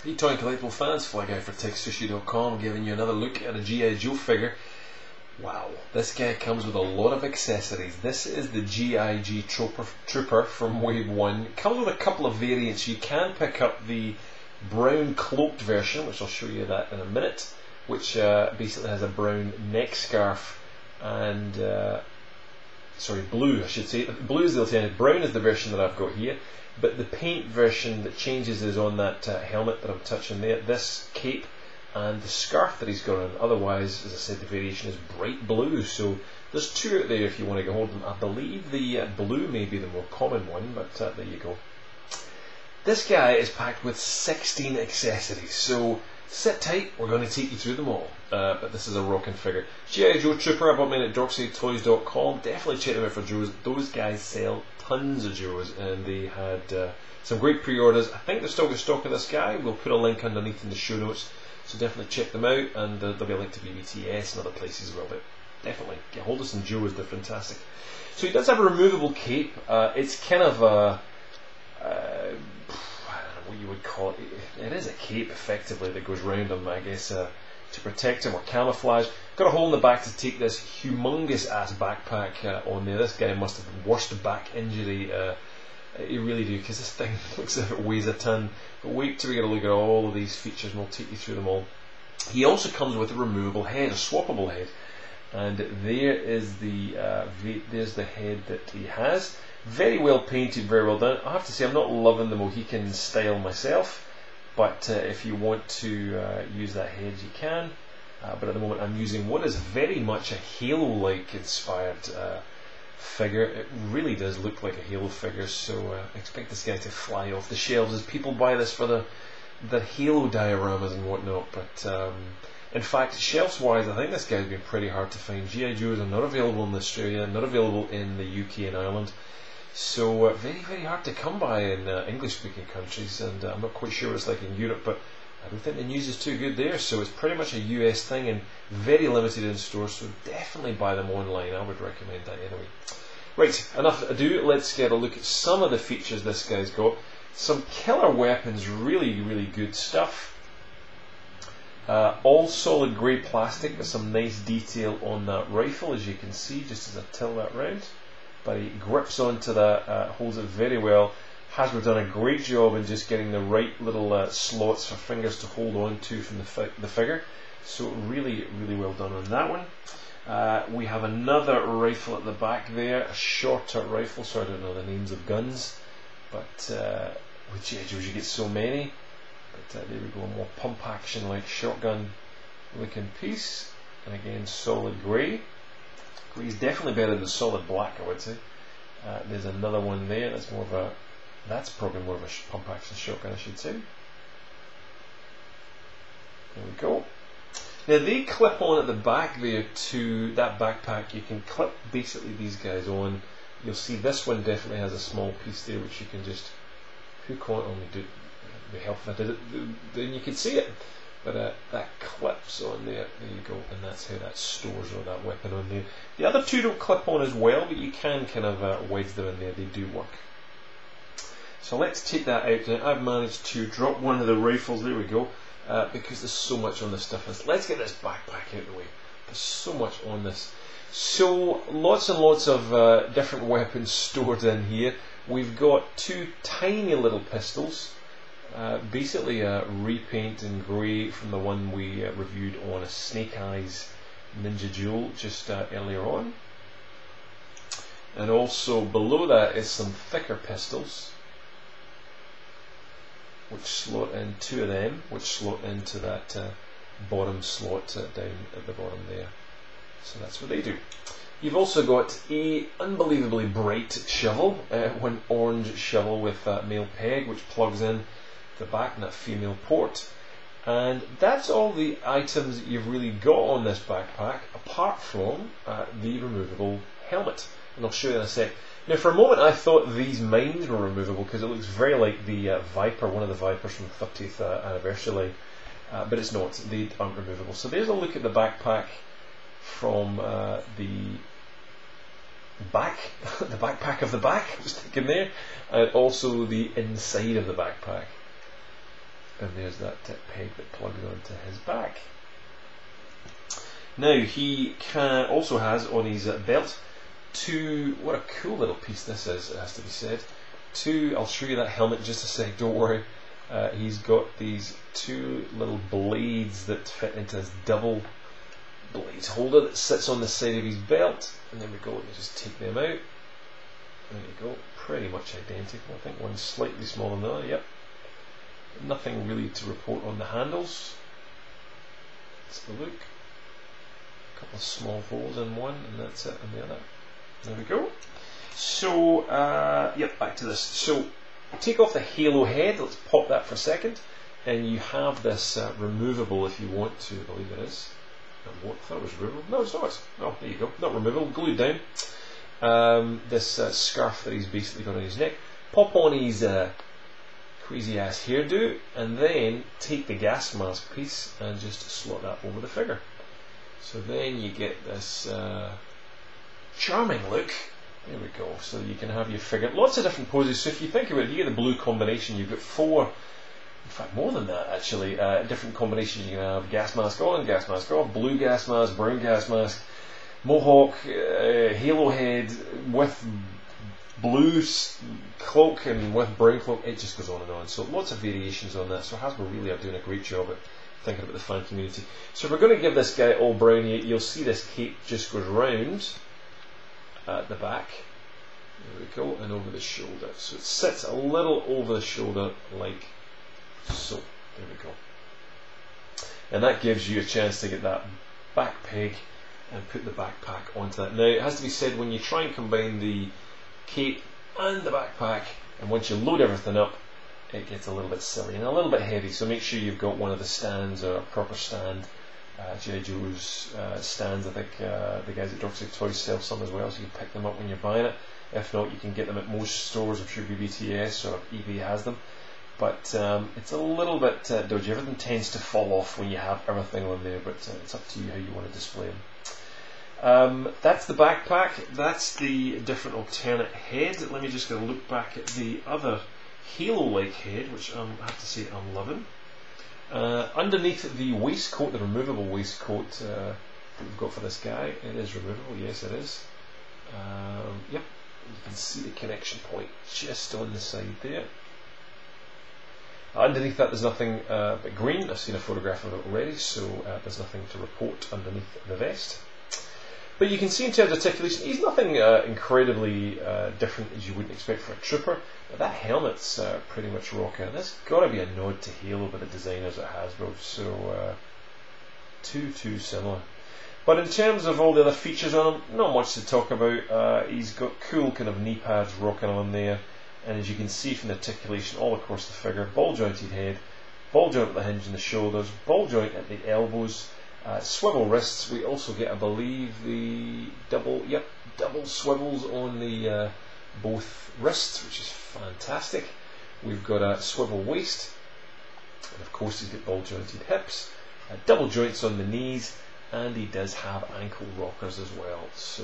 Hey toy and collectible fans, Fly Guy for TekSushi.com, giving you another look at a G.I. Joe figure. Wow, this guy comes with a lot of accessories. This is the G.I.J. Trooper from Wave 1. It comes with a couple of variants. You can pick up the brown cloaked version, which I'll show you that in a minute, which basically has a brown neck scarf and blue I should say. Blue is the alternative, brown is the version that I've got here, but the paint version that changes is on that helmet that I'm touching there, this cape and the scarf that he's got on. Otherwise, as I said, the variation is bright blue, so there's two out there if you want to get hold of them. I believe the blue may be the more common one, but there you go. This guy is packed with 16 accessories, so sit tight, we're going to take you through them all. But this is a rocking figure. G.I. Joe Trooper, I bought mine at DorksideToys.com. Definitely check them out for Joes. Those guys sell tons of Joes, and they had some great pre-orders. I think they've still got stock of this guy. We'll put a link underneath in the show notes, so definitely check them out, and there'll be a link to BBTS and other places as well. But definitely get hold of some Joes, they're fantastic. So he does have a removable cape. It's kind of a what you would call it. It is a cape effectively that goes round him, I guess, to protect him or camouflage. Got a hole in the back to take this humongous ass backpack on there. This guy must have the worst back injury. You really do, because this thing looks as if it weighs a ton. But wait till we get a look at all of these features and we'll take you through them all. He also comes with a removable head, a swappable head. And there is there's the head that he has. Very well painted, very well done. I have to say, I'm not loving the Mohican style myself, but if you want to use that head, you can. But at the moment, I'm using what is very much a Halo-like inspired figure. It really does look like a Halo figure, so expect this guy to fly off the shelves as people buy this for the Halo dioramas and whatnot. But in fact, shelves-wise, I think this guy's been pretty hard to find. G.I. Joes are not available in Australia, not available in the UK and Ireland. So very, very hard to come by in English-speaking countries, and I'm not quite sure what it's like in Europe, but I don't think the news is too good there. So it's pretty much a US thing and very limited in stores, so definitely buy them online. I would recommend that anyway. Right, enough ado, let's get a look at some of the features this guy's got. Some killer weapons, really, really good stuff. All solid grey plastic with some nice detail on that rifle, as you can see, just as I tilt that round. But he grips onto that, holds it very well. Hasbro done a great job in just getting the right little slots for fingers to hold on to from the figure. So really, really well done on that one. We have another rifle at the back there, a shorter rifle, so I don't know the names of guns, but with G.I. Joes you get so many. But there we go, a more pump action like shotgun looking piece, and again solid grey. Grey's definitely better than solid black, I would say. There's another one there. That's probably more of a pump action shotgun, I should say. There we go. Now they clip on at the back there to that backpack. You can clip basically these guys on. You'll see this one definitely has a small piece there which you can just hook on. Only do it help if I did it. Then you can see it. But that clips on there, there you go, and that's how that stores all that weapon on there. The other two don't clip on as well, but you can kind of wedge them in there, they do work. So let's take that out now. I've managed to drop one of the rifles, there we go, because there's so much on this stuff. Let's get this backpack out of the way. There's so much on this. So lots and lots of different weapons stored in here. We've got two tiny little pistols. Basically a repaint in grey from the one we reviewed on a Snake Eyes Ninja Duel just earlier on. And also below that is some thicker pistols, which slot in, two of them, which slot into that bottom slot down at the bottom there. So that's what they do. You've also got a unbelievably bright shovel, one orange shovel with a male peg which plugs in the back and that female port, and that's all the items that you've really got on this backpack apart from the removable helmet, and I'll show you in a sec. Now for a moment I thought these mines were removable because it looks very like the Viper, one of the Vipers from the 30th anniversary line, but it's not, they aren't removable. So there's a look at the backpack from the backpack of the back, I was thinking there, and also the inside of the backpack. and there's that peg that plugs onto his back. Now he also has on his belt two, what a cool little piece this is, it has to be said, two, I'll show you that helmet in just a sec, don't worry. He's got these two little blades that fit into this double blade holder that sits on the side of his belt, and there we go, let me just take them out. There you go, pretty much identical. I think one's slightly smaller than the other, yep. Nothing really to report on the handles. That's the look. A couple of small holes in one, and that's it in the other. There we go. So, yep, back to this. So, take off the halo head, let's pop that for a second, and you have this removable, if you want to, I believe it is. I thought it was removable. No, it's not. Oh, there you go. Not removable, glued down. This scarf that he's basically got on his neck. Pop on his crazy ass hairdo, and then take the gas mask piece and just slot that over the figure. So then you get this charming look. There we go. So you can have your figure. Lots of different poses. So if you think about it, if you get the blue combination, you've got four, in fact more than that actually, different combinations. You can have gas mask on, gas mask off, blue gas mask, brown gas mask, mohawk, halo head with blue cloak and with brown cloak. It just goes on and on. So lots of variations on that. So Hasbro really are doing a great job at thinking about the fan community. So if we're going to give this guy all brown, you'll see this cape just goes round at the back. There we go, and over the shoulder. So it sits a little over the shoulder like so. There we go. And that gives you a chance to get that back peg and put the backpack onto that. Now it has to be said, when you try and combine the cape and the backpack, and once you load everything up, it gets a little bit silly and a little bit heavy, so make sure you've got one of the stands, or a proper stand. G.I. Joe's stands, I think the guys at Dork City Toys sell some as well, so you can pick them up when you're buying it. If not, you can get them at most stores. I'm sure BBTS or eBay has them, but it's a little bit dodgy. Everything tends to fall off when you have everything on there, but it's up to you how you want to display them. That's the backpack. That's the different alternate head. Let me just look back at the other halo-like head, which I have to say I'm loving. Underneath the waistcoat, the removable waistcoat that we've got for this guy, it is removable, yes it is. Yep, you can see the connection point just on the side there. Underneath that there's nothing but green. I've seen a photograph of it already, so there's nothing to report underneath the vest. But you can see in terms of articulation, he's nothing incredibly different as you wouldn't expect for a trooper, but that helmet's pretty much rocking. That's got to be a nod to Halo by the designers at Hasbro, so too similar. But in terms of all the other features on him, not much to talk about. He's got cool kind of knee pads rocking on there, and as you can see from the articulation all across the figure, ball jointed head, ball joint at the hinge and the shoulders, ball joint at the elbows, swivel wrists. We also get, I believe, the double swivels on the both wrists, which is fantastic. We've got a swivel waist, and of course he's got ball jointed hips, double joints on the knees, and he does have ankle rockers as well. So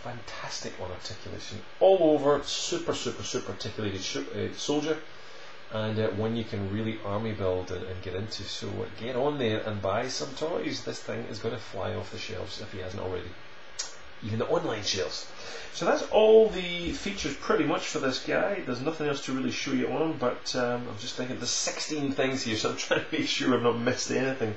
fantastic on articulation all over. Super articulated soldier, and one you can really army build and get into. So get on there and buy some toys. This thing is going to fly off the shelves if he hasn't already, even the online shelves. So that's all the features pretty much for this guy. There's nothing else to really show you on him, but I'm just thinking there's 16 things here, so I'm trying to make sure I've not missed anything.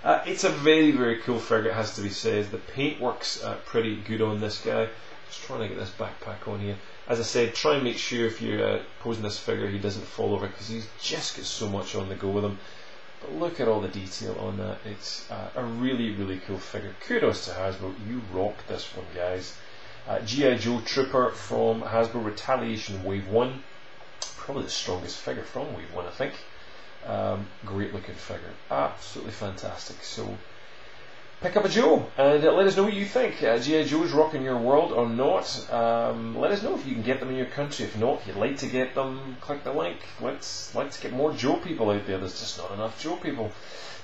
It's a very cool figure, it has to be said. The paintwork's pretty good on this guy. Just trying to get this backpack on here. As I said, try and make sure if you're posing this figure he doesn't fall over, because he's just got so much on the go with him. But look at all the detail on that. It's a really cool figure. Kudos to Hasbro, you rocked this one, guys. G.I. Joe Trooper from Hasbro, Retaliation Wave 1. Probably the strongest figure from Wave 1, I think. Great looking figure, absolutely fantastic. So pick up a Joe and let us know what you think. G.I. Joe's rocking your world or not. Let us know if you can get them in your country. If not, if you'd like to get them, click the link. Let's get more Joe people out there. There's just not enough Joe people.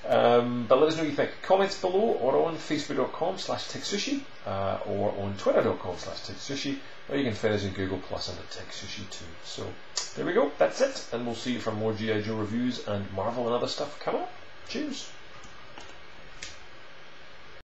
But let us know what you think. Comments below, or on facebook.com/TekSushi, or on twitter.com/TekSushi, or you can find us in Google Plus under TekSushi too. So there we go, that's it, and we'll see you for more G.I. Joe reviews and Marvel and other stuff coming up. Cheers.